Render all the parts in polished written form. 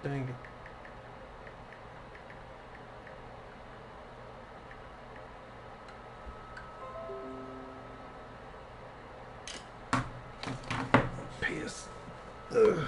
Dang it. Piss. Ugh.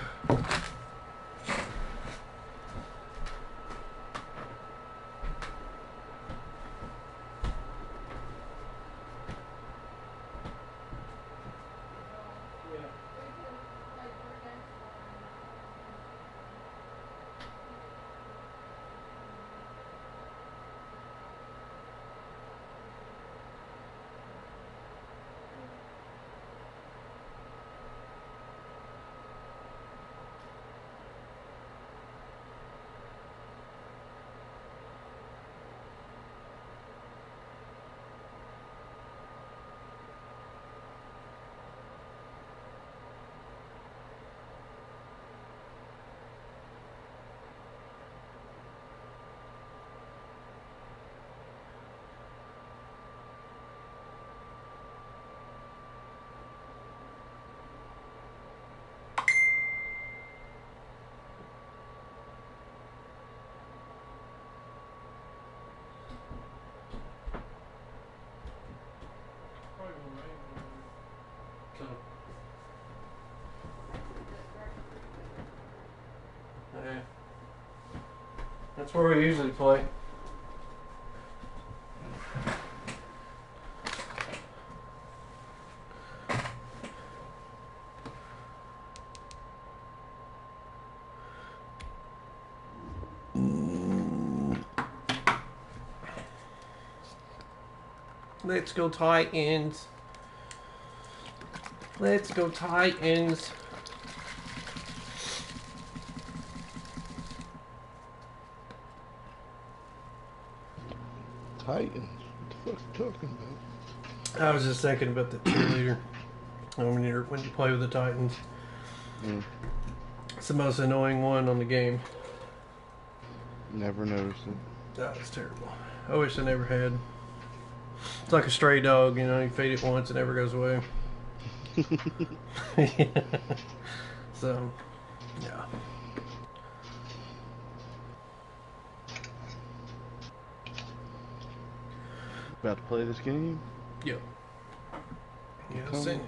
So, yeah. That's where we usually play. Let's go Titans. Let's go Titans. Titans? What the fuck are you talking about? I was just thinking about the cheerleader. When you play with the Titans. It's the most annoying one on the game. Never noticed it. That was terrible. I wish I never had. It's like a stray dog, you know, you feed it once, it never goes away. So, yeah. About to play this game? Yep. Yeah, Come seen on. it.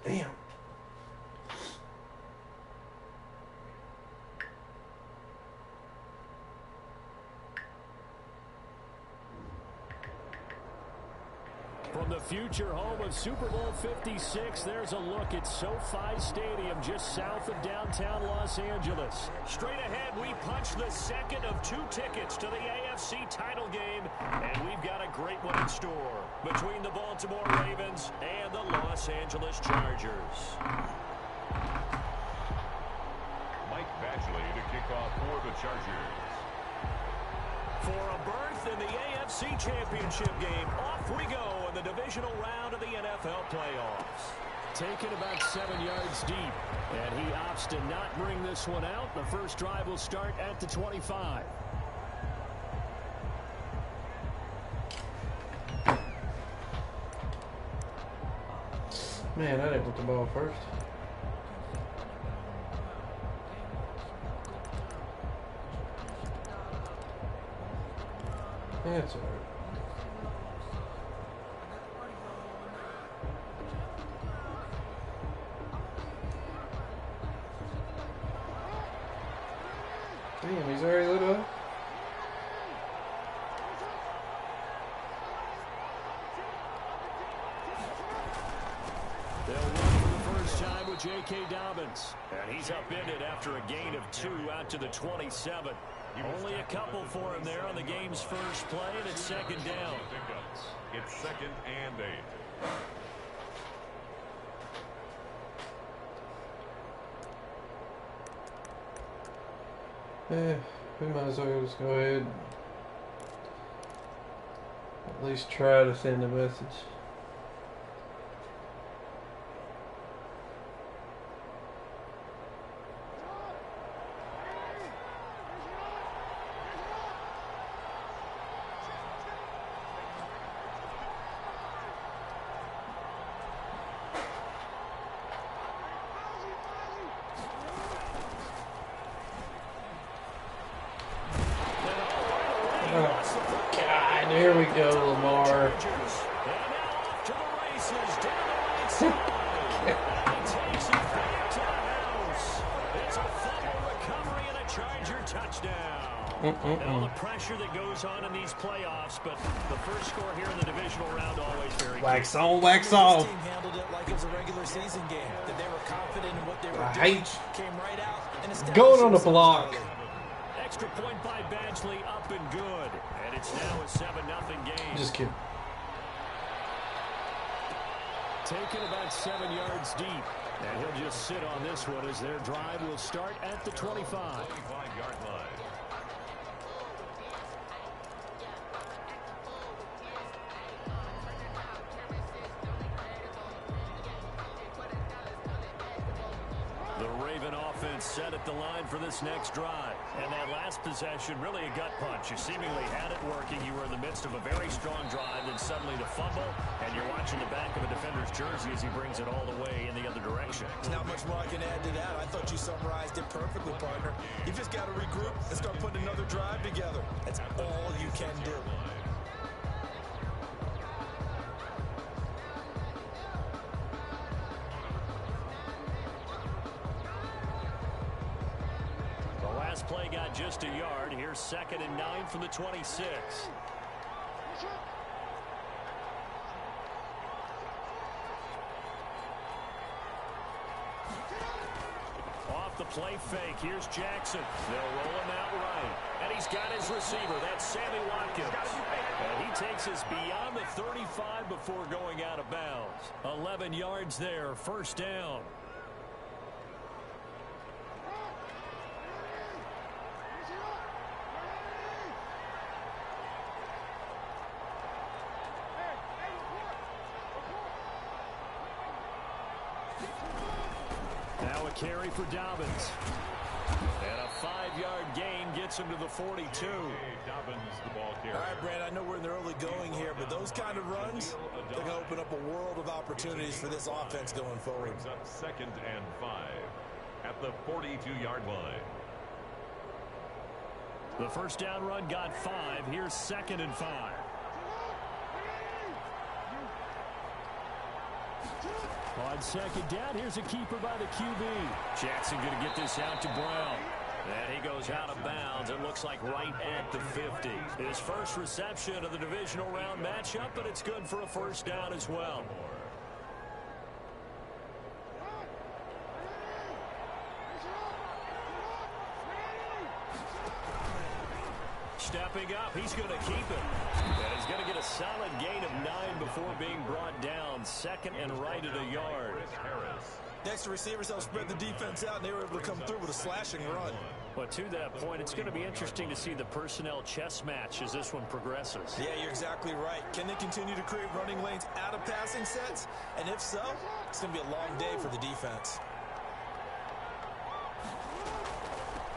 Damn. From the future home of Super Bowl 56. There's a look at SoFi Stadium just south of downtown Los Angeles. Straight ahead, we punch the second of 2 tickets to the AFC title game, and we've got a great one in store between the Baltimore Ravens and the Los Angeles Chargers. Mike Badgley to kick off for the Chargers. For a berth in the AFC Championship game, off we go in the divisional round of the NFL playoffs. Taken about 7 yards deep, and he opts to not bring this one out. The first drive will start at the 25. Man, I didn't want the ball first. Yeah, it's alright. Damn, he's already lit up. They'll run for the first time with J.K. Dobbins. And he's upended after a gain of 2 out to the 27. Only a couple for him there on the game's first play, and it's second down. It's 2nd and 8. We might as well just go ahead and at least try to send a message. God, there we go, Lamar. And all the pressure that goes on in these playoffs, but the first score here in the divisional round always very good. Wax on, wax off. This team handled it like it was a regular season game. That they were confident in what they were I doing. hate Came right out and established going on the themselves block. early. Extra point by Badgley, up and good. And it's now a 7-0 game. Just kidding. Taken about 7 yards deep. And he'll just sit on this one as their drive will start at the 25. 25-yard line. The Raven offense set at the line for this next drive. And that last possession, really a gut punch. You seemingly had it working. You were in the midst of a very strong drive, then suddenly the fumble, and you're watching the back of a defender's jersey as he brings it all the way in the other direction. There's not much more I can add to that. I thought you summarized it perfectly, partner. You just got to regroup and start putting another drive together. That's all you can do. Play got just a yard. Here's 2nd and 9 from the 26. Off the play fake. Here's Jackson. They'll roll him out right. And he's got his receiver. That's Sammy Watkins. And he takes us beyond the 35 before going out of bounds. 11 yards there. First down. Now a carry for Dobbins. And a 5-yard gain gets him to the 42. Dobbins, the ball carrier. All right, Brad, I know we're in the early going here, but those kind of runs, they're going to open up a world of opportunities for this offense going forward. Brings up 2nd and 5 at the 42-yard line. The first down run got 5. Here's 2nd and 5. On 2nd down, here's a keeper by the QB. Jackson going to get this out to Brown. And he goes out of bounds. It looks like right at the 50. His first reception of the divisional round matchup, but it's good for a first down as well. Stepping up, he's going to keep it. And he's going to get a solid gain of 9 before being brought down. Second and right at a yard. Next, the receivers helped spread the defense out, and they were able to come through with a slashing run. But to that point, it's going to be interesting to see the personnel chess match as this one progresses. Yeah, you're exactly right. Can they continue to create running lanes out of passing sets? And if so, it's going to be a long day for the defense.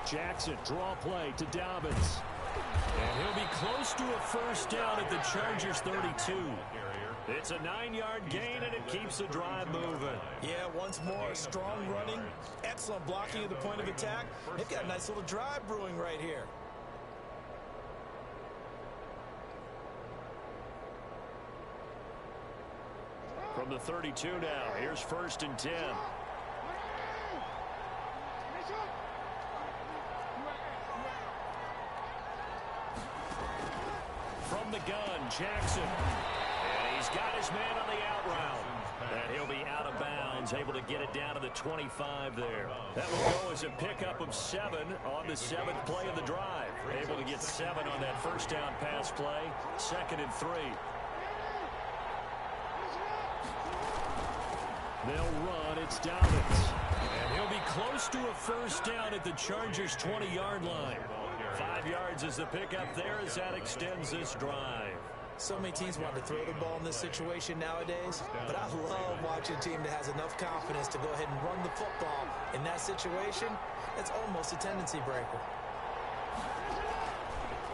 Jackson, draw play to Dobbins. And he'll be close to a first down at the Chargers 32. It's a 9-yard gain, and it keeps the drive moving. Yeah, once more, strong running, excellent blocking at the point of attack. They've got a nice little drive brewing right here. From the 32 now, here's 1st and 10. From the gun, Jackson. And he's got his man on the out route. And he'll be out of bounds, able to get it down to the 25 there. That will go as a pickup of 7 on the 7th play of the drive. Able to get 7 on that first down pass play. 2nd and 3. They'll run. It's Dobbins. And he'll be close to a first down at the Chargers' 20-yard line. 5 yards is the pickup there as that extends this drive. So many teams want to throw the ball in this situation nowadays, but I love watching a team that has enough confidence to go ahead and run the football in that situation. That's almost a tendency breaker.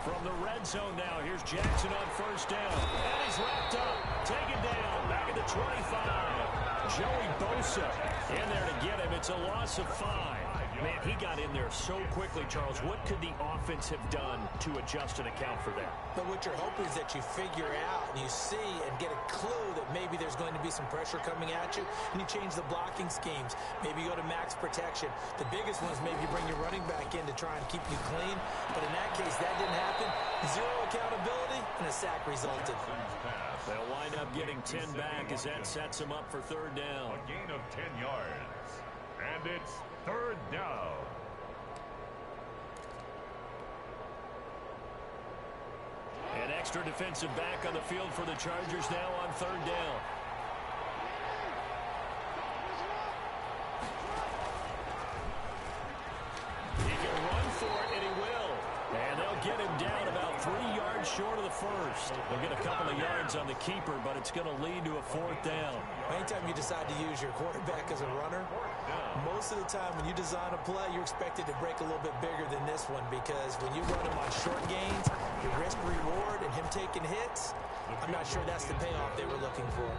From the red zone now, here's Jackson on first down. And he's wrapped up, taken down, back at the 25. Joey Bosa in there to get him. It's a loss of 5. Man, he got in there so quickly, Charles. What could the offense have done to adjust and account for that? But what you're hoping is that you figure out and you see and get a clue that maybe there's going to be some pressure coming at you, and you change the blocking schemes. Maybe you go to max protection. The biggest one is maybe you bring your running back in to try and keep you clean. But in that case, that didn't happen. 0 accountability, and a sack resulted. They'll wind up getting 10 back as that sets them up for 3rd down. A gain of 10 yards. And it's 3rd down. An extra defensive back on the field for the Chargers now on 3rd down. He can run for it, and he will. And they'll get him down about 3 yards short of the first. They'll get a couple of yards on the keeper, but it's going to lead to a 4th down. Anytime you decide to use your quarterback as a runner, most of the time when you design a play, you're expected to break a little bit bigger than this one, because when you run him on short gains, your risk reward and him taking hits, I'm not sure that's the payoff they were looking for.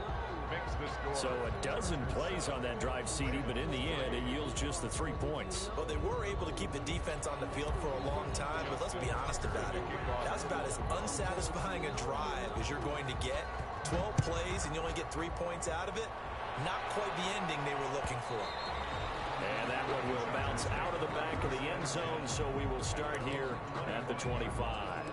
So a dozen plays on that drive, CD, but in the end, it yields just the 3 points. Well, they were able to keep the defense on the field for a long time, but let's be honest about it. That's about as unsatisfying a drive as you're going to get. 12 plays and you only get 3 points out of it. Not quite the ending they were looking for. And that one will bounce out of the back of the end zone, so we will start here at the 25.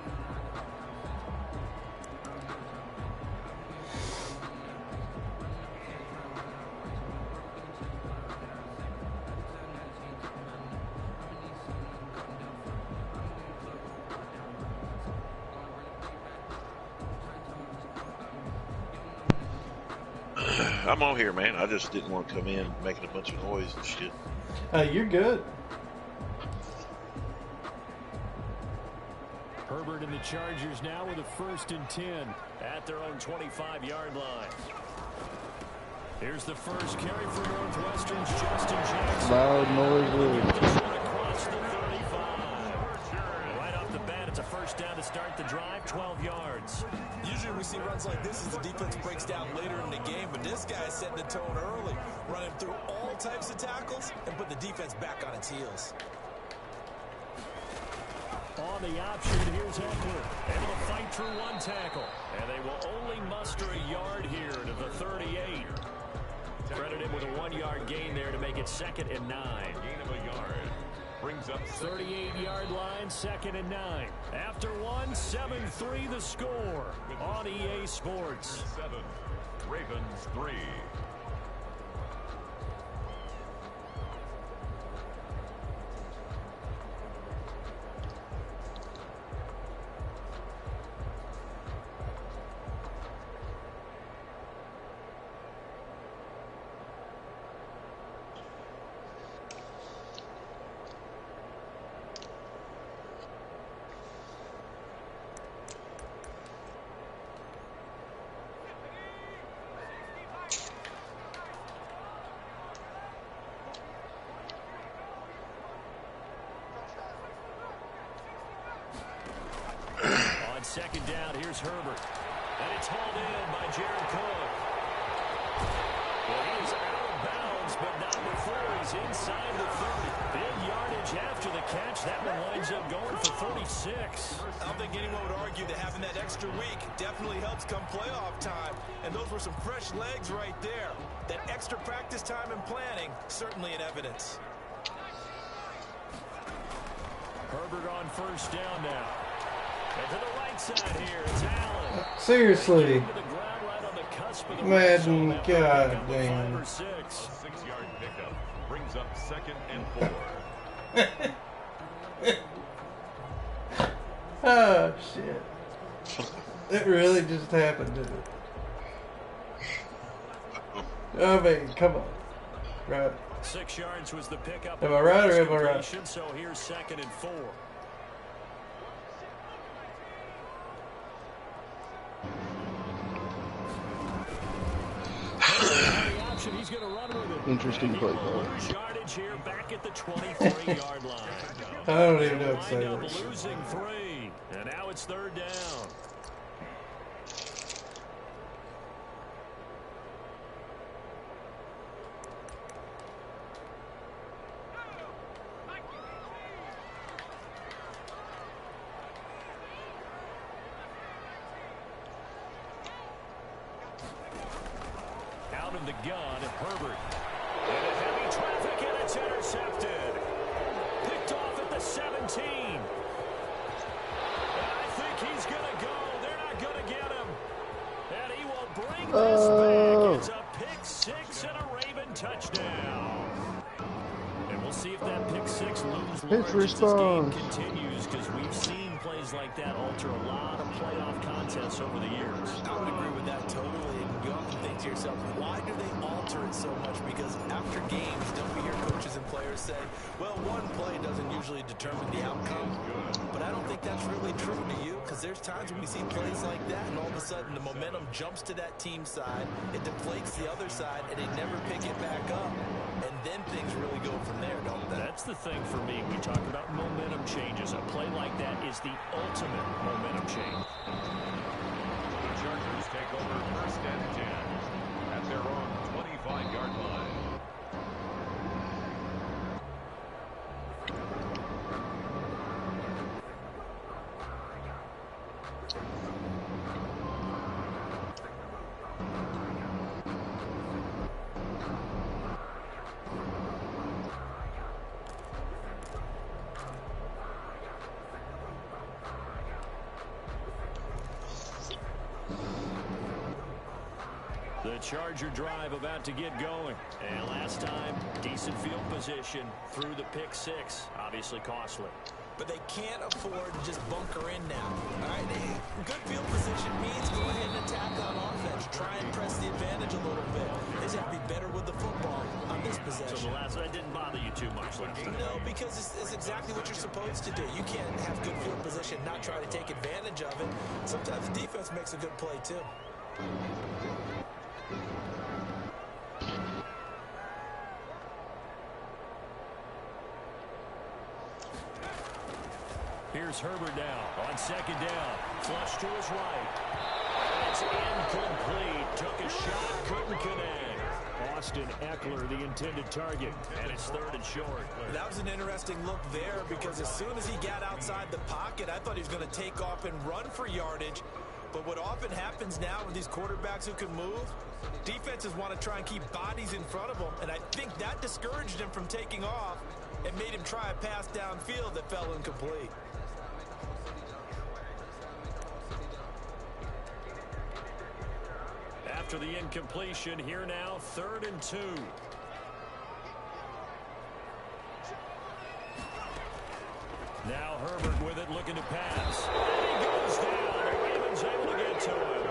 I'm on here, man. I just didn't want to come in making a bunch of noise and shit. You're good. Herbert and the Chargers now with a 1st and 10 at their own 25-yard line. Here's the first carry for Northwestern's Justin Jackson. Loud noise. Across the 35. Right off the bat, it's a first down to start the drive, 12 yards. Usually we see runs like this as the defense breaks down later in the game, but this guy is setting the tone early, running through all types of tackles and put the defense back on its heels. On the option, here's Eckler, able to fight through 1 tackle. And they will only muster a yard here to the 38. Credited with a 1-yard gain there to make it 2nd and 9. Gain of a yard. brings up 38-yard line, 2nd and 9. After one, 7-3 the score on EA Sports. 7, Ravens 3. On 2nd down, here's Herbert. And it's hauled in by Jared Cook. Well, he is out of bounds, but not before he's inside the 30. Big yardage after the catch. That one winds up going for 36. I don't think anyone would argue that having that extra week definitely helps come playoff time. And those were some fresh legs right there. That extra practice time and planning, certainly in evidence. Herbert on 1st down now. And to the right side here, it's Allen. Seriously. To the ground right on the cusp of the Madden, red zone. god That might damn. be number 6. 6-yard pickup brings up 2nd and 4. Oh, shit. It really just happened, didn't it? I mean, come on. Right. 6 yards was the pickup. Am I right or am I right? So here's 2nd and 4. He's going to run with it. Interesting play call. Lose yardage here back at the 23-yard line. I don't even know what to say. Wind up to this. losing 3, and now it's 3rd down. Out of the gun, Herbert. And a heavy traffic, and it's intercepted. Picked off at the 17. And I think he's going to go. They're not going to get him. And he will bring this back. It's a pick 6 and a Raven touchdown. And we'll see if that pick 6 looms large as this game continues, because we've seen plays like that alter a lot of playoff contests over the years. I would agree with that totally. And you often think to yourself, why do they alter it so much? Because after games, don't we hear coaches and players say, well, one play doesn't usually determine the outcome. But I don't think that's really true to you, because there's times when we see plays like that, and all of a sudden the momentum jumps to that team side, it deflates the other side, and they never pick it back up. And then things really go from there, don't they? That's the thing for me. We talk about momentum changes. A play like that is the ultimate momentum change. The Chargers take over 1st and 10 at their own 25-yard line. The Charger drive about to get going. And last time, decent field position through the pick 6. Obviously costly. But they can't afford to just bunker in now. All right, good field position means go ahead and attack on offense. Try and press the advantage a little bit. They just have to be better with the football on this possession. So the last that didn't bother you too much last time. No, because it's exactly what you're supposed to do. You can't have good field position, not try to take advantage of it. Sometimes the defense makes a good play too. Here's Herbert now on 2nd down. Flush to his right. And it's incomplete. Took a shot, couldn't connect. Austin Eckler, the intended target. And it's 3rd and short. That was an interesting look there, because as soon as he got outside the pocket, I thought he was going to take off and run for yardage. But what often happens now with these quarterbacks who can move, defenses want to try and keep bodies in front of them, and I think that discouraged him from taking off. and made him try a pass downfield that fell incomplete. After the incompletion, here now, 3rd and 2. Now Herbert with it, looking to pass. And he goes down. The Ravens able to get to him.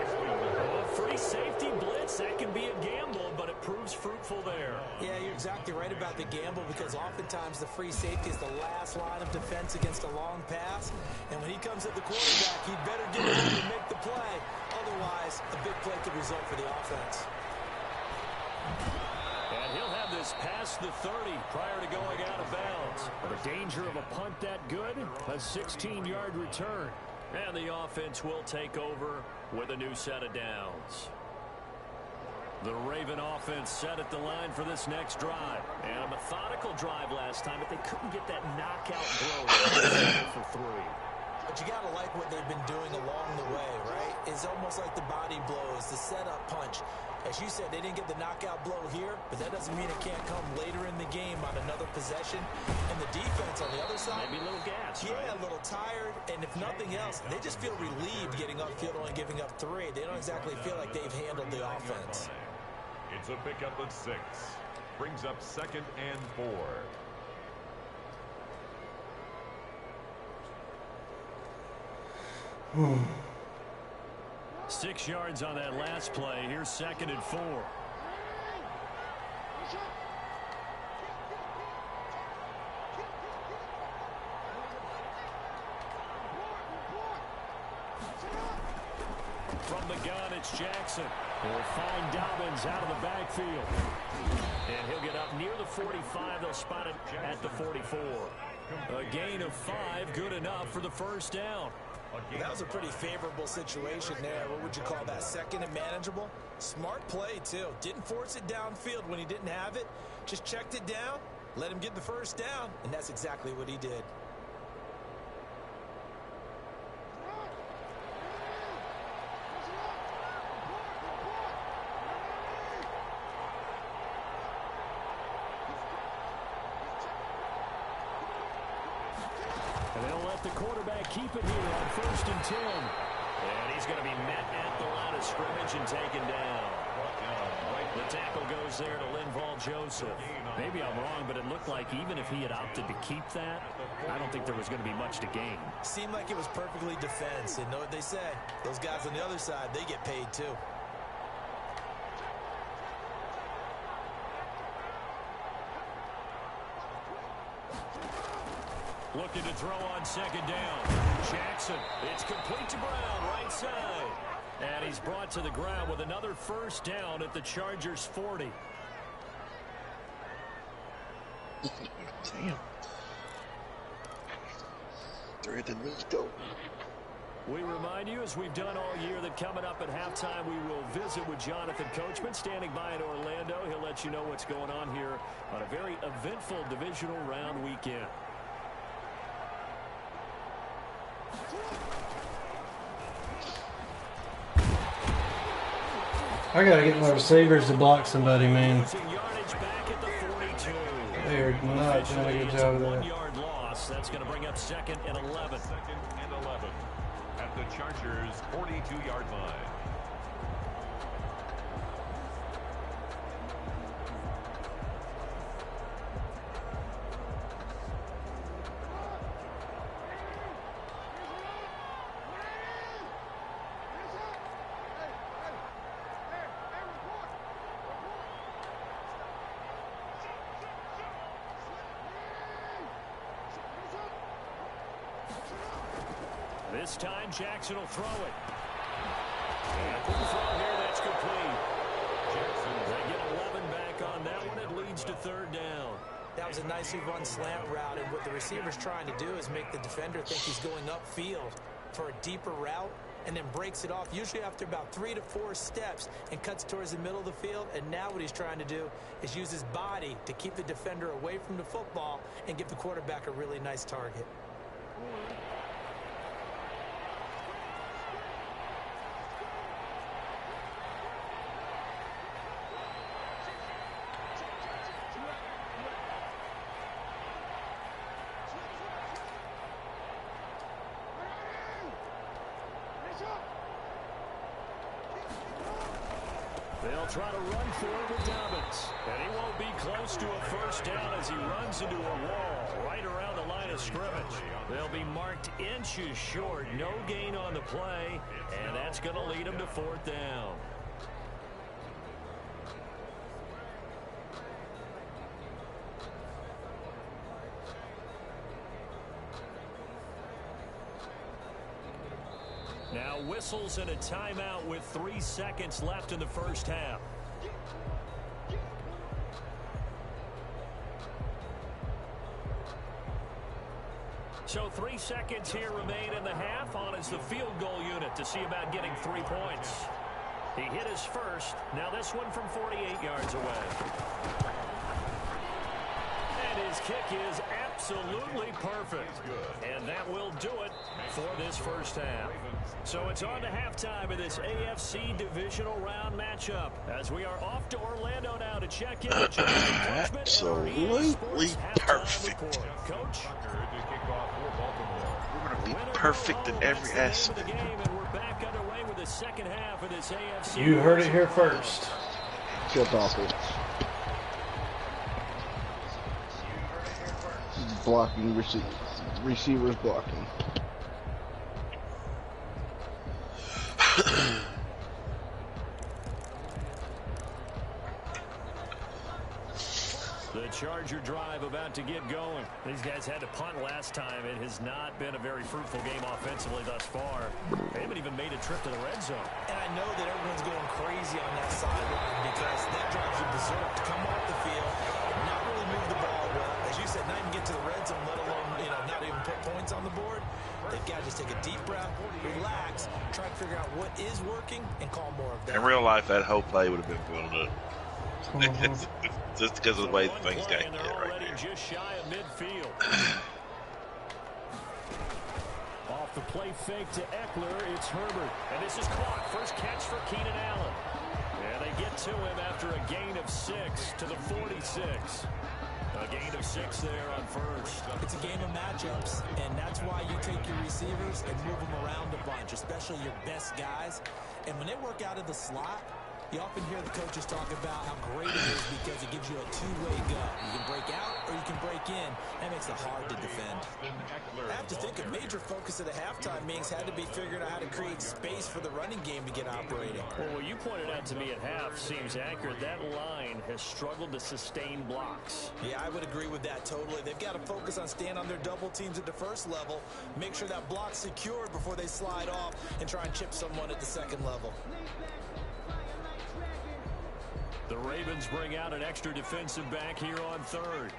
A free safety blitz, that can be a gamble, but it proves fruitful there. Yeah, you're exactly right about the gamble, because oftentimes the free safety is the last line of defense against a long pass. And when he comes at the quarterback, he better get it out and make the play. Otherwise, a big play could result for the offense. And he'll have this past the 30 prior to going out of bounds. The danger of a punt that good, a 16-yard return. And the offense will take over with a new set of downs. The Raven offense set at the line for this next drive. And a methodical drive last time, but they couldn't get that knockout blow for 3. But you got to like what they've been doing along the way, right? It's almost like the body blows, the setup punch. As you said, they didn't get the knockout blow here, but that doesn't mean it can't come later in the game on another possession. And the defense on the other side, maybe a little gas. Yeah, right? a little tired. And if nothing else, they just feel relieved getting upfield, only giving up 3. They don't exactly feel like they've handled the offense. It's a pickup at 6. Brings up 2nd and 4. 6 yards on that last play. Here's 2nd and 4. From the gun, it's Jackson. He'll find Dobbins out of the backfield. And he'll get up near the 45. They'll spot it at the 44. A gain of 5, good enough for the first down. That was a pretty favorable situation there. What would you call that? 2nd and manageable? Smart play, too. Didn't force it downfield when he didn't have it. Just checked it down, let him get the first down, and that's exactly what he did. And they'll let the quarterback keep it here on 1st and 10. And he's going to be met at the line of scrimmage and taken down. The tackle goes there to Linval Joseph. Maybe I'm wrong, but it looked like even if he had opted to keep that, I don't think there was going to be much to gain. Seemed like it was perfectly defense. And know what they say? Those guys on the other side, they get paid too. Looking to throw on 2nd down. Jackson, it's complete to Brown, right side. And he's brought to the ground with another first down at the Chargers' 40. Damn. 3rd and let's go. We remind you, as we've done all year, that coming up at halftime, we will visit with Jonathan Coachman, standing by in Orlando. He'll let you know what's going on here on a very eventful divisional round weekend. I gotta get my receivers to block somebody, man. They're not doing a good job of that. 1 yard loss. That's going to bring up 2nd and 11. 2nd and 11 at the Chargers' 42-yard line. This time, Jackson will throw it. And quick throw here, that's complete. Jackson, they get 11 back on that one. It leads to 3rd down. That was a nicely run slant route, and what the receiver's trying to do is make the defender think he's going upfield for a deeper route, and then breaks it off, usually after about 3 to 4 steps, and cuts towards the middle of the field. And now what he's trying to do is use his body to keep the defender away from the football and give the quarterback a really nice target. They'll try to run for it with Dobbins. And he won't be close to a first down as he runs into a wall right around the line of scrimmage. They'll be marked inches short. No gain on the play, and that's going to lead them to 4th down. Now whistles and a timeout with 3 seconds left in the first half. So 3 seconds here remain in the half. On is the field goal unit to see about getting 3 points. He hit his first. Now this one from 48 yards away. And his kick is absolutely perfect. And that will do it for this first half. So it's on to halftime of this AFC Divisional round matchup as we are off to Orlando now to check in. Absolutely perfect. Coach? We're going to be perfect in every aspect. And we're back underway with the second half of this AFC. You heard it here first. Just awful. Blocking, receivers blocking. The Charger drive about to get going. These guys had to punt last time. It has not been a very fruitful game offensively thus far. They haven't even made a trip to the red zone. And I know that everyone's going crazy on that sideline because that drives you berserk to come off the field, not really move the ball well. As you said, not even get to the red zone, let alone, not even put points on the board. They've got to just take a deep breath, relax, try to figure out what is working, and call more of that. In real life, that whole play would have been blown up. Just because of the way things got hit right there. Just shy of midfield. Off the play fake to Eckler, it's Herbert. And this is caught. First catch for Keenan Allen. And they get to him after a gain of 6 to the 46. A gain of 6 there on first. It's a game of matchups, and that's why you take your receivers and move them around a bunch, especially your best guys. And when they work out of the slot, you often hear the coaches talk about how great it is because it gives you a two-way go. You can break out or you can break in. That makes it hard to defend. I have to think a major focus of the halftime meetings had to be figuring out how to create space for the running game to get operating. Well, what you pointed out to me at half seems accurate. That line has struggled to sustain blocks. Yeah, I would agree with that totally. They've got to focus on staying on their double teams at the first level, make sure that block's secured before they slide off and try and chip someone at the second level. The Ravens bring out an extra defensive back here on third.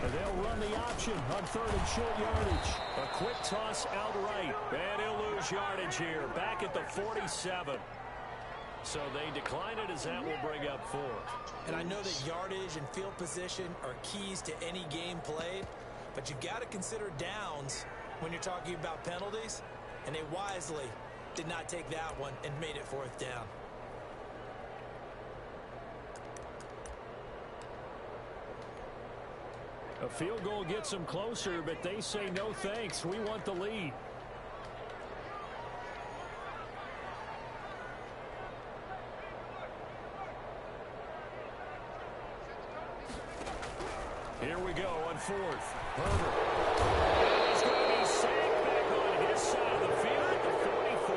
And they'll run the option on third and short yardage. A quick toss out right. And he'll lose yardage here. Back at the 47. So they decline it as that will bring up fourth. And I know that yardage and field position are keys to any game played. But you've got to consider downs when you're talking about penalties. And they wisely did not take that one and made it fourth down. A field goal gets them closer, but they say no thanks. We want the lead. Here we go on fourth. Herbert. He's going to be sacked back on his side of the field at the 44.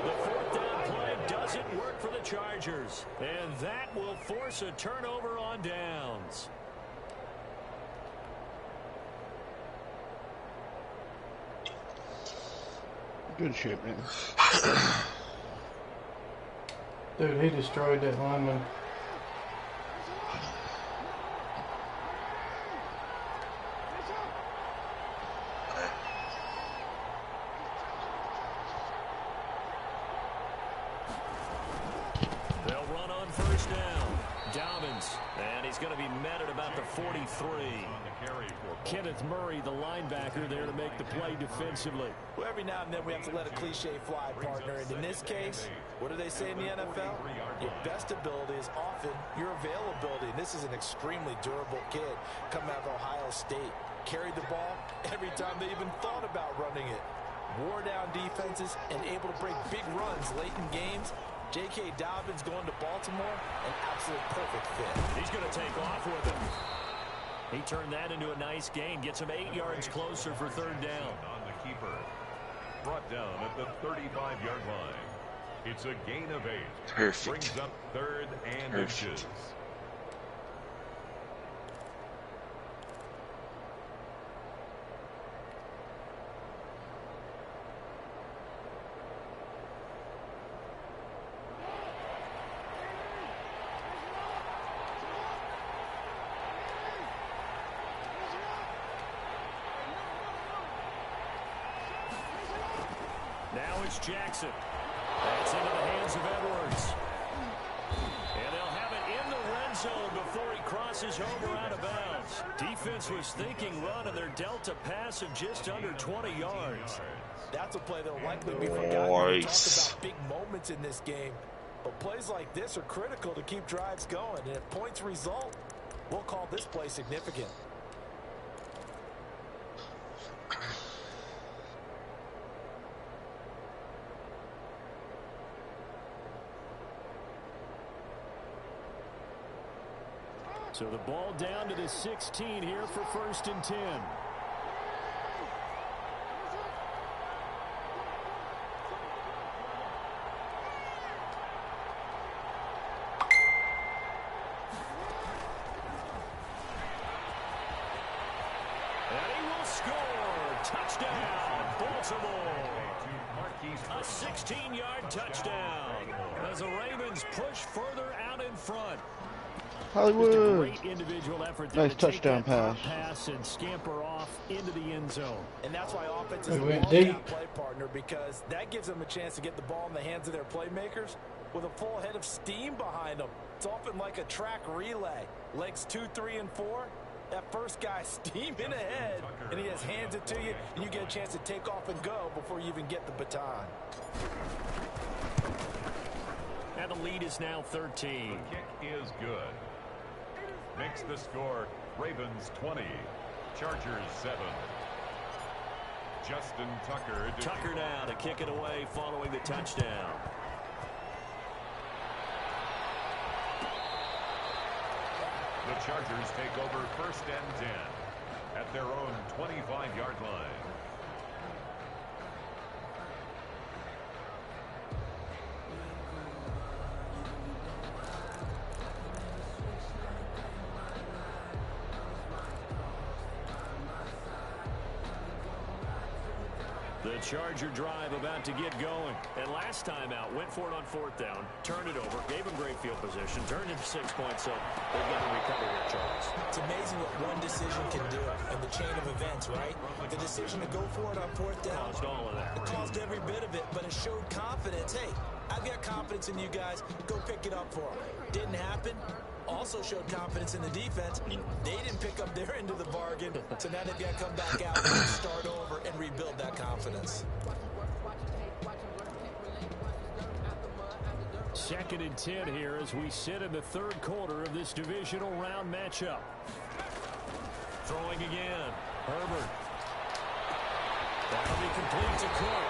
The fourth down play doesn't work for the Chargers. And that will force a turnover on downs. Good shit, man. Dude, he destroyed that lineman. Dobbins. And he's going to be met at about the 43. Kenneth Murray, the linebacker, there to make the play defensively. Well, every now and then we have to let a cliche fly, partner. And in this case, what do they say in the NFL? Your best ability is often your availability. And this is an extremely durable kid coming out of Ohio State. Carried the ball every time they even thought about running it. Wore down defenses and able to break big runs late in games. J.K. Dobbins going to Baltimore, an absolute perfect fit. He's going to take off with him. He turned that into a nice gain. Gets him 8 yards closer for third down. On the keeper. Brought down at the 35-yard line. It's a gain of 8. Perfect. Brings up third and inches. Now it's Jackson. That's into the hands of Edwards. And they'll have it in the red zone before he crosses over out of bounds. Defense was thinking run, and they're dealt a pass of just under 20 yards. That's a play that'll likely be forgotten when we talk about big moments in this game. But plays like this are critical to keep drives going. And if points result, we'll call this play significant. So the ball down to the 16 here for 1st and 10. And he will score. Touchdown, Baltimore. A 16-yard touchdown as the Ravens push further out in front. Hollywood. Great individual effort Nice to touchdown take that pass. and scamper off into the end zone. And that's why offenses It went love deep. that play, partner, because that gives them a chance to get the ball in the hands of their playmakers with a full head of steam behind them. It's often like a track relay. Legs 2, 3, and 4. That first guy steaming ahead, and he just hands it to you, and you get a chance to take off and go before you even get the baton. And the lead is now 13. The kick is good. Makes the score Ravens 20, Chargers 7. Justin Tucker. Tucker now to kick it away following the touchdown. The Chargers take over 1st and 10 at their own 25-yard line. The Charger drive about to get going. And last time out, went for it on 4th down, turned it over, gave them great field position, turned into 6 points, so they're going to recover here, Charles. It's amazing what one decision can do in the chain of events, right? The decision to go for it on 4th down. Caused all of that. It caused every bit of it, but it showed confidence. Hey, I've got confidence in you guys. Go pick it up for them. Didn't happen. Also showed confidence in the defense. They didn't pick up their end of the bargain, so now they've got to come back out and start over and rebuild that confidence. 2nd and 10 here as we sit in the 3rd quarter of this divisional round matchup. Throwing again. Herbert. That'll be complete to Cook.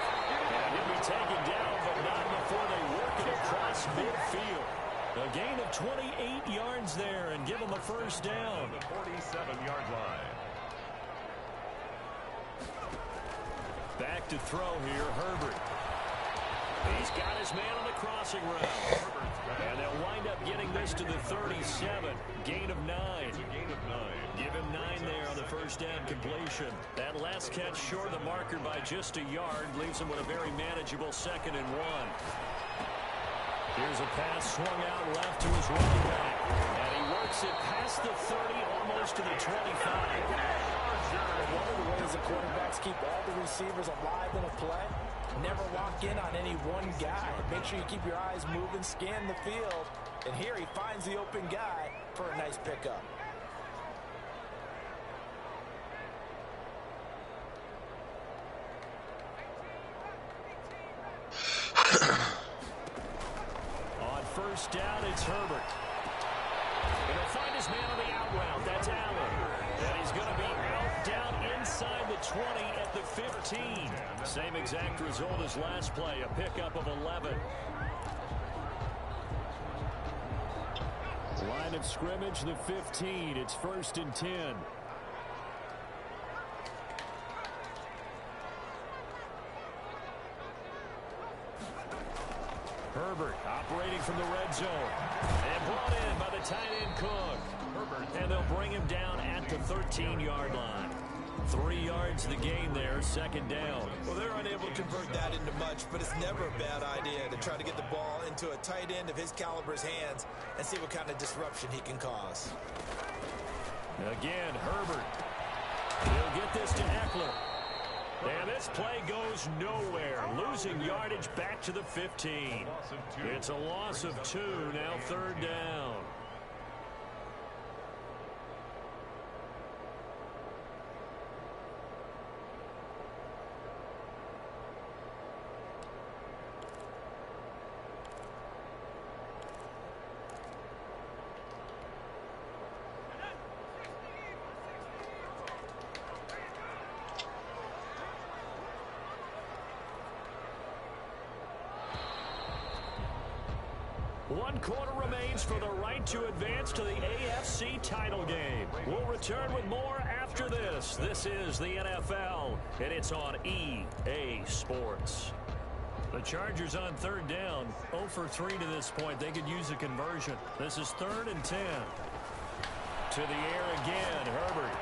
And he'll be taken down, but not before they work it across midfield. A gain of 28 yards there and give them a 1st down. The 47-yard line. Back to throw here, Herbert. He's got his man on the crossing route. And they'll wind up getting this to the 37. Gain of 9. It's a gain of 9. Give him 9 there on the 1st down completion. That last catch short of the marker by just a yard leaves him with a very manageable 2nd and 1. Here's a pass swung out left to his running back. And he works it past the 30, almost to the 25. One of the ways the quarterbacks keep all the receivers alive in a play, never lock in on any one guy. Make sure you keep your eyes moving, scan the field, And here he finds the open guy for a nice pickup. On first down, it's Herbert. And he'll find his man on the out route. That's Allen. And he's going to be out down inside the 20 at the 15. Same exact result as last play, a pickup of 11. Line of scrimmage, the 15. It's 1st and 10. Herbert operating from the red zone. And brought in by the tight end Cook. Herbert, and they'll bring him down at the 13-yard line. 3 yards the gain there, 2nd down. Well, they're unable to convert that into much, but it's never a bad idea to try to get the ball into a tight end of his caliber's hands and see what kind of disruption he can cause. Again, Herbert. He'll get this to Eckler. And this play goes nowhere. Losing yardage back to the 15. It's a loss of 2, now 3rd down. One quarter remains for the right to advance to the AFC title game. We'll return with more after this. This is the NFL, and it's on EA Sports. The Chargers on 3rd down, 0 for 3 to this point. They could use a conversion. This is 3rd and 10. To the air again, Herbert.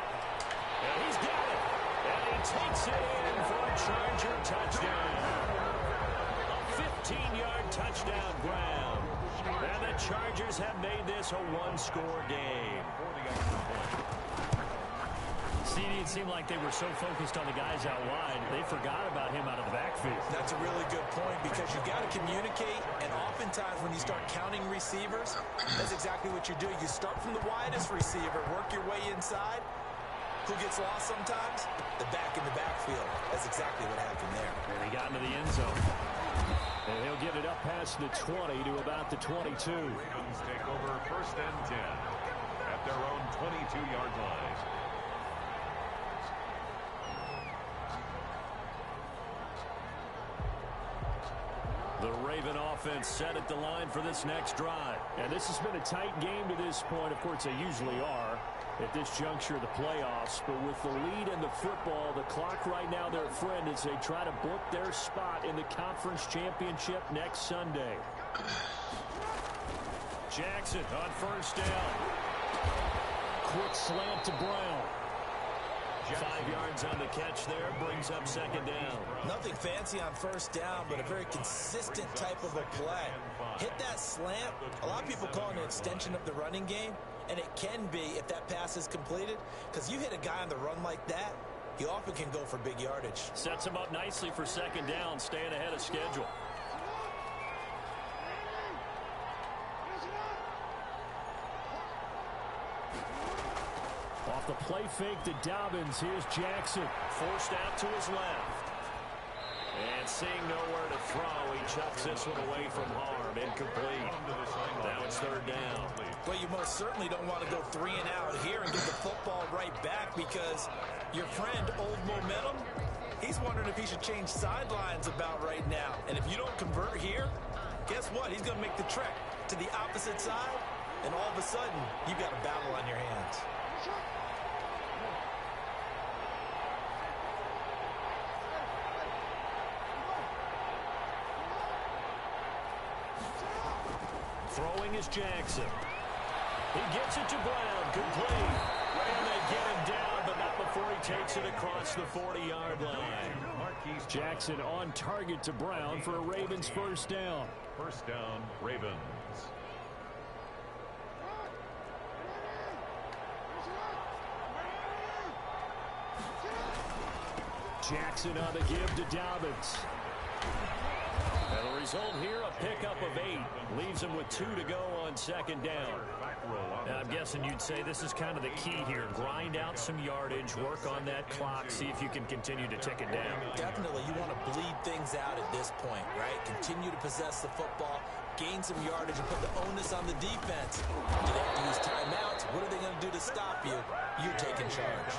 And he's got it. And he takes it in for a Charger touchdown. A 15-yard touchdown ground. And the Chargers have made this a one-score game. It seemed like they were so focused on the guys out wide, they forgot about him out of the backfield. That's a really good point because you've got to communicate, and oftentimes when you start counting receivers, that's exactly what you do. You start from the widest receiver, work your way inside. Who gets lost sometimes? The back in the backfield. That's exactly what happened there. And he got into the end zone. And he'll get it up past the 20 to about the 22. Ravens take over 1st and 10 at their own 22-yard line. The Raven offense set at the line for this next drive. And this has been a tight game to this point. Of course, they usually are at this juncture of the playoffs. But with the lead in the football, the clock right now, their friend, as they try to book their spot in the conference championship next Sunday. Jackson on 1st down. Quick slant to Brown. 5 yards on the catch there, brings up 2nd down. Nothing fancy on 1st down, but a very consistent type of a play. Hit that slant. A lot of people call it an extension of the running game, and it can be if that pass is completed, because you hit a guy on the run like that, he often can go for big yardage. Sets him up nicely for 2nd down, staying ahead of schedule. Off the play fake to Dobbins. Here's Jackson. Forced out to his left. And seeing nowhere to throw, he chucks this one away from harm. Incomplete. Now it's 3rd down. Well, you most certainly don't want to go 3 and out here and get the football right back because your friend, Old Momentum, he's wondering if he should change sidelines about right now. And if you don't convert here, guess what? He's going to make the trek to the opposite side, and all of a sudden, you've got a battle on your hands. Throwing is Jackson. He gets it to Brown. Complete. And they get him down, but not before he takes it across the 40-yard line. Jackson on target to Brown for a Ravens 1st down. 1st down, Ravens. Jackson on the give to Dobbins. That'll result here, a pickup of 8. Leaves them with 2 to go on second down. Now, I'm guessing you'd say this is kind of the key here. Grind out some yardage, work on that clock, see if you can continue to tick it down. Definitely, you want to bleed things out at this point, right? Continue to possess the football, gain some yardage, and put the onus on the defense. Do they have to use timeouts? What are they going to do to stop you? You're taking charge.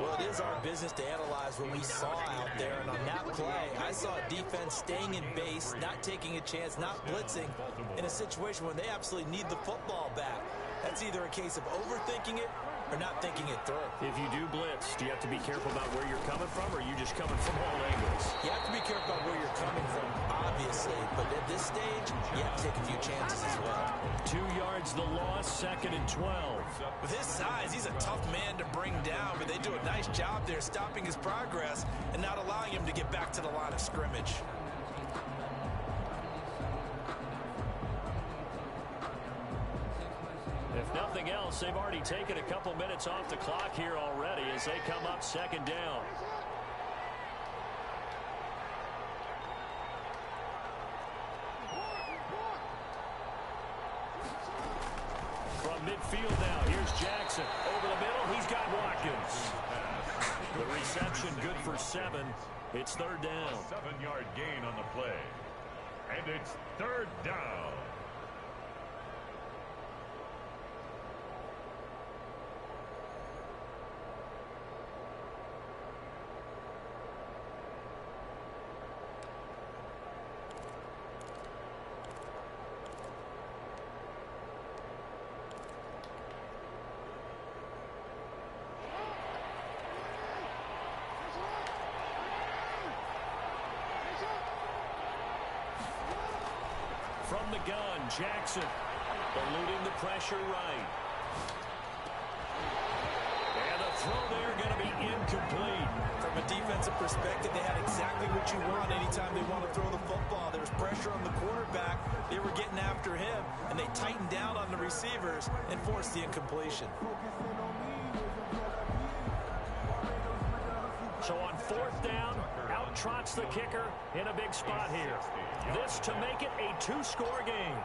Well, it is our business to analyze what we saw out there, and on that play, I saw a defense staying in base, not taking a chance, not blitzing, in a situation where they absolutely need the football back. That's either a case of overthinking it or not thinking it through. If you do blitz, do you have to be careful about where you're coming from, or are you just coming from all angles? You have to be careful about where you're coming from, obviously, but at this stage, you have to take a few chances as well. 2 yards the loss, 2nd and 12. With his size, he's a tough man to bring down, but they do a nice job there stopping his progress and not allowing him to get back to the line of scrimmage. If nothing else, they've already taken a couple minutes off the clock here already as they come up 2nd down. From midfield now, here's Jackson. Over the middle, he's got Watkins. The reception good for 7. It's 3rd down. 7-yard gain on the play. And it's 3rd down. From the gun, Jackson eluding the pressure right. And the throw there going to be incomplete. From a defensive perspective, they had exactly what you want anytime they want to throw the football. There was pressure on the quarterback. They were getting after him, and they tightened down on the receivers and forced the incompletion. So on 4th down, out trots the kicker in a big spot here. This to make it a 2-score game.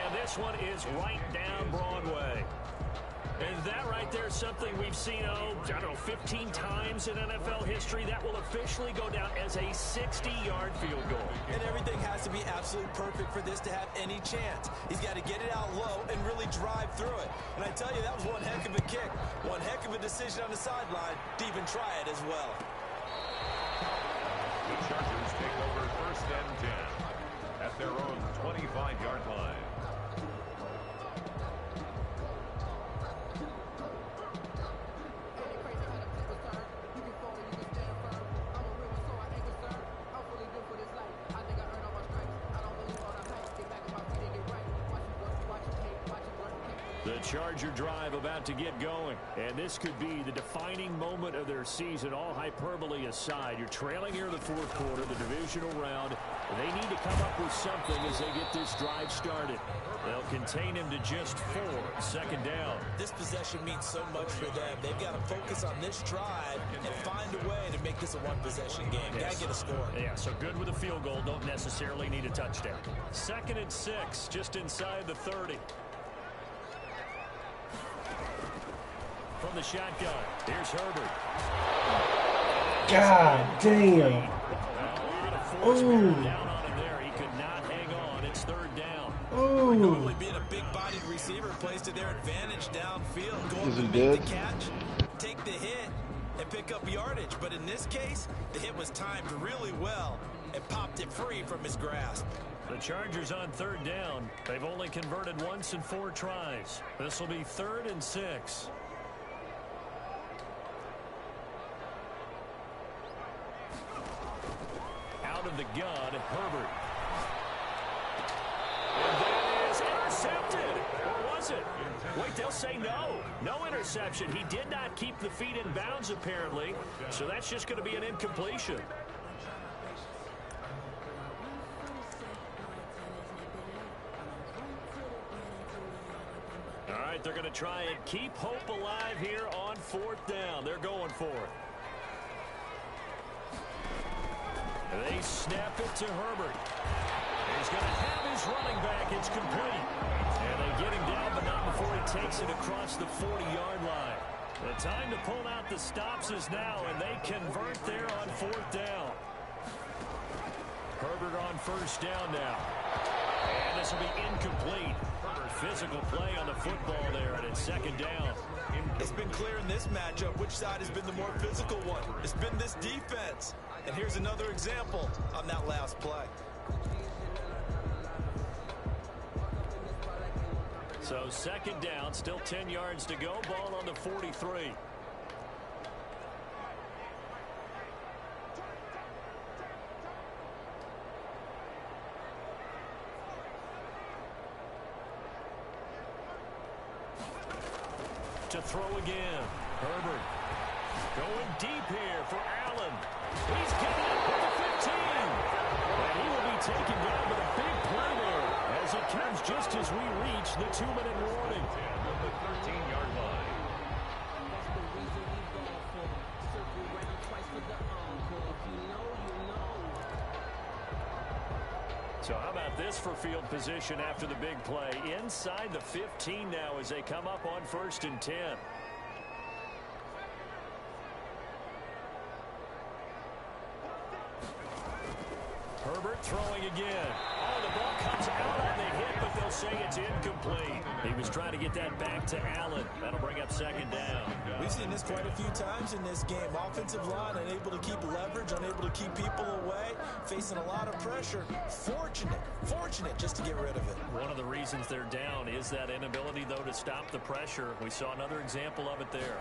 And this one is right down Broadway. And that right there is something we've seen, I don't know, 15 times in NFL history. That will officially go down as a 60-yard field goal. And everything has to be absolutely perfect for this to have any chance. He's got to get it out low and really drive through it. And I tell you, that was one heck of a kick. One heck of a decision on the sideline to even try it as well. The Chargers take over 1st and 10 at their own 25-yard line. The Charger drive about to get going. And this could be the defining moment of their season, all hyperbole aside. You're trailing here in the 4th quarter, the divisional round. They need to come up with something as they get this drive started. They'll contain him to just 4, 2nd down. This possession means so much for them. They've got to focus on this drive and find a way to make this a one-possession game. Yes. Got to get a score. Yeah, so good with a field goal. Don't necessarily need a touchdown. 2nd and 6, just inside the 30. From the shotgun, here's Herbert. God damn. Ooh. Down on him there. He could not hang on. It's 3rd down. Ooh. Normally being a big-bodied receiver plays to their advantage downfield. Go Is up he and dead? make the catch, take the hit, and pick up yardage. But in this case, the hit was timed really well and popped it free from his grasp. The Chargers on 3rd down. They've only converted once in 4 tries. This will be 3rd and 6. Out of the gun, Herbert. And that is intercepted. Or was it? Wait, they'll say no. No interception. He did not keep the feet in bounds, apparently. So that's just going to be an incompletion. All right, they're going to try and keep hope alive here on 4th down. They're going for it. They snap it to Herbert. He's going to have his running back. It's complete. And they get him down, but not before he takes it across the 40-yard line. The time to pull out the stops is now, and they convert there on 4th down. Herbert on 1st down now. And this will be incomplete. Physical play on the football there, and it's 2nd down. It's been clear in this matchup which side has been the more physical one. It's been this defense. And here's another example on that last play. So 2nd down, still 10 yards to go. Ball on the 43. To throw again. Herbert going deep here for Allen. He's getting up at the 15. And he will be taken down, but a big play there as it comes just as we reach the 2-minute warning. At the 13-yard line. So how about this for field position after the big play? Inside the 15 now as they come up on 1st and 10. Herbert throwing again. Oh, the ball comes out on the hit, but they'll say it's incomplete. He was trying to get that back to Allen. That'll bring up 2nd down. We've seen this quite a few times in this game. Offensive line unable to keep leverage, unable to keep people away, facing a lot of pressure. Fortunate just to get rid of it. One of the reasons they're down is that inability, though, to stop the pressure. We saw another example of it there.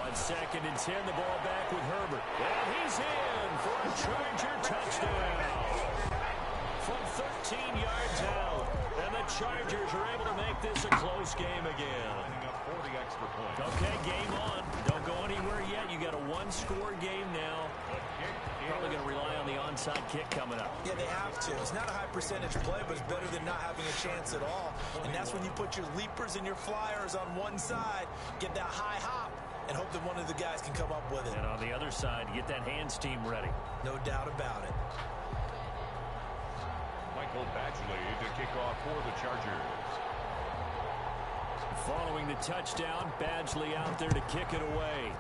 On 2nd and 10, the ball back with Herbert. And he's in for a Charger touchdown. From 13 yards out. And the Chargers are able to make this a close game again. Lining up for the extra point. Okay, game on. Don't go anywhere yet. You got a 1-score game now. Probably going to rely on the onside kick coming up. Yeah, they have to. It's not a high percentage play, but it's better than not having a chance at all. And that's when you put your leapers and your flyers on one side, get that high hop, and hope that one of the guys can come up with it. And on the other side, get that hands team ready. No doubt about it. Michael Badgley to kick off for the Chargers. Following the touchdown, Badgley out there to kick it away.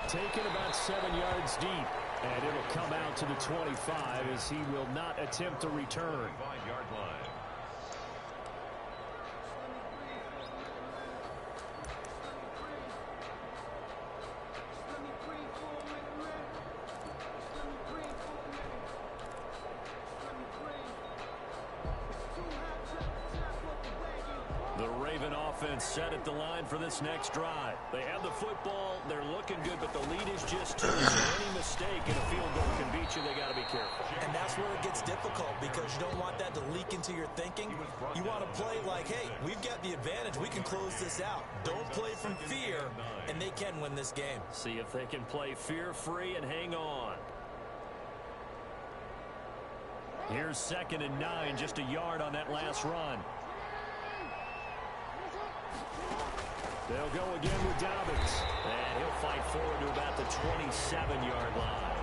Taken about 7 yards deep. And it'll come out to the 25 as he will not attempt to return. 5-yard line. Offense set at the line for this next drive. They have the football. They're looking good, but the lead is just 2. So any mistake in a field goal can beat you. They got to be careful. And that's where it gets difficult because you don't want that to leak into your thinking. You want to play like, hey, we've got the advantage. We can close this out. Don't play from fear, and they can win this game. See if they can play fear-free and hang on. Here's 2nd and 9, just a yard on that last run. They'll go again with Dobbins. And he'll fight forward to about the 27-yard line.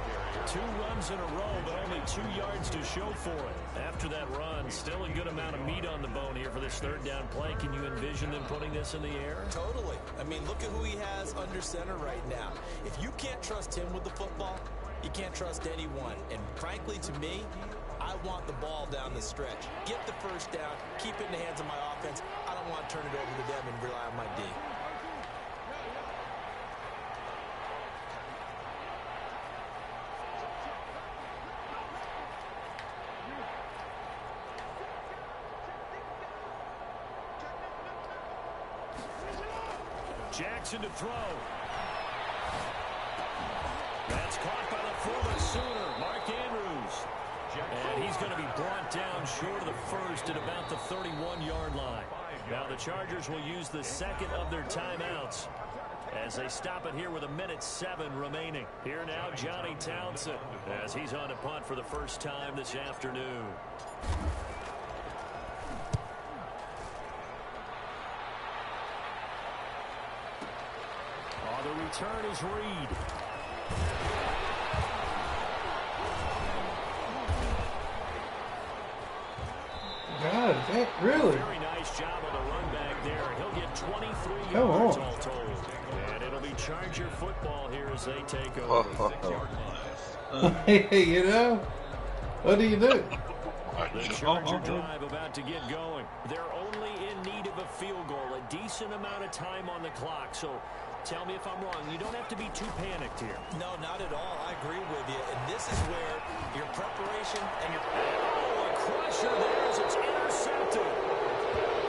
2 runs in a row, but only 2 yards to show for it. After that run, still a good amount of meat on the bone here for this 3rd down play. Can you envision them putting this in the air? Totally. I mean, look at who he has under center right now. If you can't trust him with the football, you can't trust anyone. And frankly, to me, I want the ball down the stretch. Get the 1st down, keep it in the hands of my offense. I don't want to turn it over to them and rely on my D. Jackson to throw. That's caught by the former Sooner, Mark Andrews. And he's going to be brought down short of the 1st at about the 31-yard line. Now the Chargers will use the 2nd of their timeouts as they stop it here with 1:07 remaining. Here now, Johnny Townsend, as he's on a punt for the first time this afternoon. The return is Reed. Really? Very nice job on the run back there. He'll get 23 Come yards on. all told. And it'll be Charger football here as they take over. Hey, you know, what do you do? The Charger drive about to get going. They're only in need of a field goal, a decent amount of time on the clock. So tell me if I'm wrong. You don't have to be too panicked here. No, not at all. I agree with you. And this is where your preparation and your... Oh, a crusher there as it's intercepted.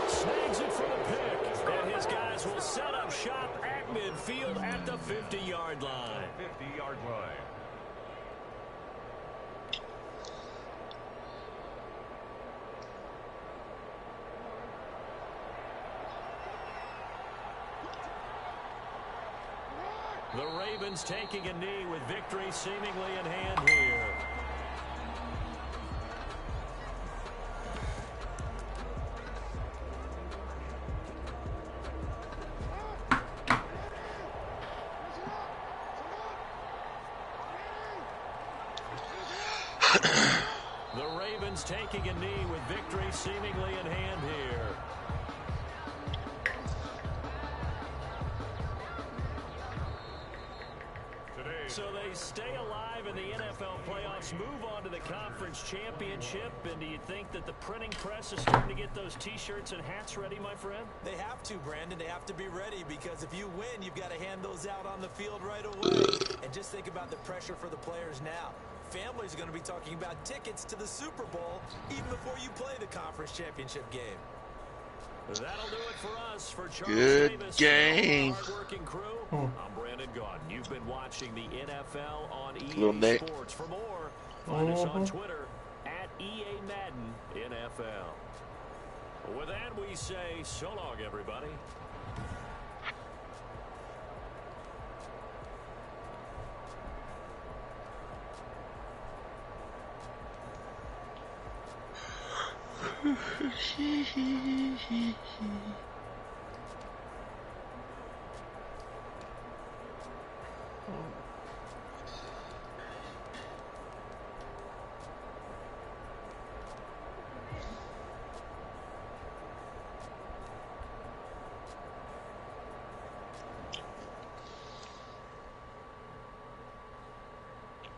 Snags it for the pick. And his guys will set up shop at midfield at the 50-yard line. 50-yard line. The Ravens taking a knee with victory seemingly in hand here. The Ravens taking a knee with victory seemingly in hand here. So they stay alive in the NFL playoffs, move on to the conference championship, and do you think that the printing press is starting to get those T-shirts and hats ready, my friend? They have to, Brandon. They have to be ready because if you win, you've got to hand those out on the field right away. And just think about the pressure for the players now. Families are going to be talking about tickets to the Super Bowl even before you play the conference championship game. That'll do it for us. For Charles Good Davis, game. hardworking crew. I'm Brandon Gaudin. You've been watching the NFL on Little EA Nick. Sports. For more, find us on Twitter at EA Madden NFL. With that, we say so long, everybody.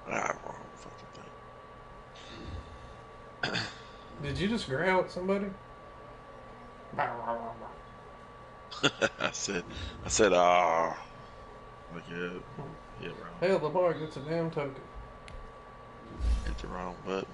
Wrong fucking thing. Did you just growl at somebody? I said, like, yeah, wrong. Hell, Lamar gets a damn token. Hit the wrong button.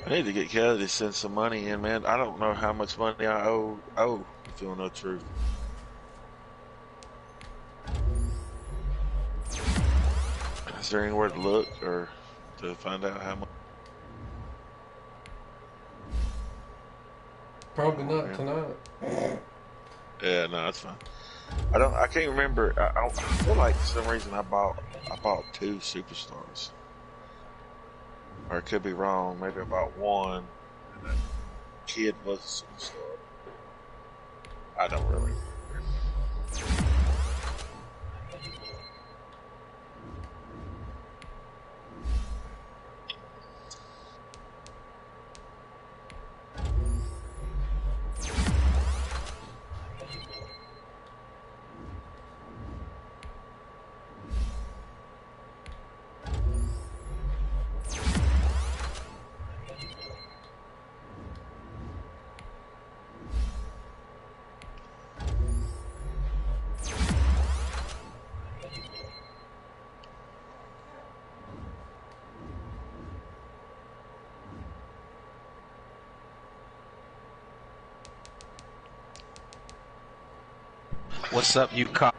I need to get Kelly to send some money in, man. I don't know how much money I owe, if you want to know the truth. Is there anywhere to look or to find out how much? Probably not tonight. Yeah, no, that's fine. I can't remember. I feel like for some reason I bought 2 superstars. Or it could be wrong. Maybe I bought 1 and that kid was a superstar. I don't really remember. What's up, you cock?